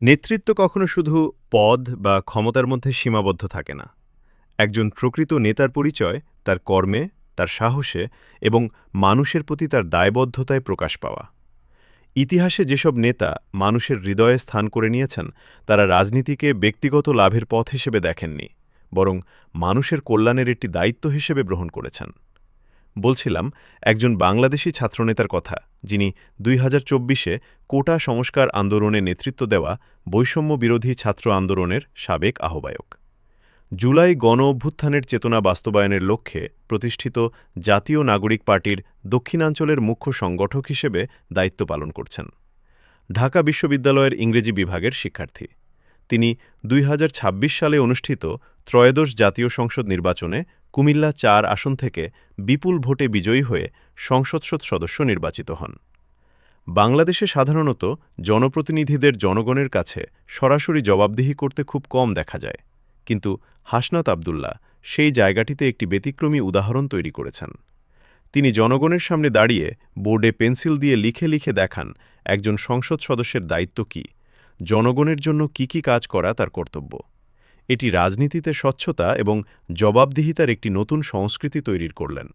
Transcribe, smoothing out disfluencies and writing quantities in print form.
নেতৃত্ব কখনো শুধু পদ বা ক্ষমতার মধ্যে সীমাবদ্ধ থাকে না। একজন প্রকৃত নেতার পরিচয় তার কর্মে, তার সাহসে এবং মানুষের প্রতি তার দায়বদ্ধতায় প্রকাশ পাওয়া। ইতিহাসে যেসব নেতা মানুষের হৃদয়ে স্থান করে নিয়েছেন, তারা রাজনীতিকে ব্যক্তিগত লাভের পথ হিসেবে দেখেননি, বরং মানুষের কল্যাণের একটি দায়িত্ব হিসেবে গ্রহণ করেছেন। বলছিলাম একজন বাংলাদেশী ছাত্রনেতার কথা, যিনি ২০২৪-এ কোটা সংস্কার আন্দোলনে নেতৃত্ব দেওয়া বৈষম্য বিরোধী ছাত্র আন্দোলনের সাবেক আহ্বায়ক। জুলাই গণ-অভ্যুত্থানের চেতনা বাস্তবায়নের লক্ষ্যে প্রতিষ্ঠিত জাতীয় নাগরিক পার্টির দক্ষিণাঞ্চলের মুখ্য সংগঠক হিসেবে দায়িত্ব পালন করছেন। ঢাকা বিশ্ববিদ্যালয়ের ইংরেজি বিভাগের শিক্ষার্থী। তিনি ২০২৬ সালে অনুষ্ঠিত ত্রয়োদশ জাতীয় সংসদ নির্বাচনে কুমিল্লা-৪ আসন থেকে বিপুল ভোটে বিজয়ী হয়ে সংসদ সদস্য নির্বাচিত হন। বাংলাদেশে সাধারণত জনপ্রতিনিধিদের জনগণের কাছে সরাসরি জবাবদিহি করতে খুব কম দেখা যায়। কিন্তু হাসনাত আব্দুল্লাহ সেই জায়গাটিতে একটি ব্যতিক্রমী উদাহরণ তৈরি করেছেন। তিনি জনগণের সামনে দাঁড়িয়ে বোর্ডে পেন্সিল দিয়ে লিখে লিখে দেখান একজন সংসদ সদস্যের দায়িত্ব কী, জনগণের জন্য কি কাজ করা তার কর্তব্য। এটি রাজনীতিতে স্বচ্ছতা এবং জবাবদিহিতার একটি নতুন সংস্কৃতি তৈরি করলেন।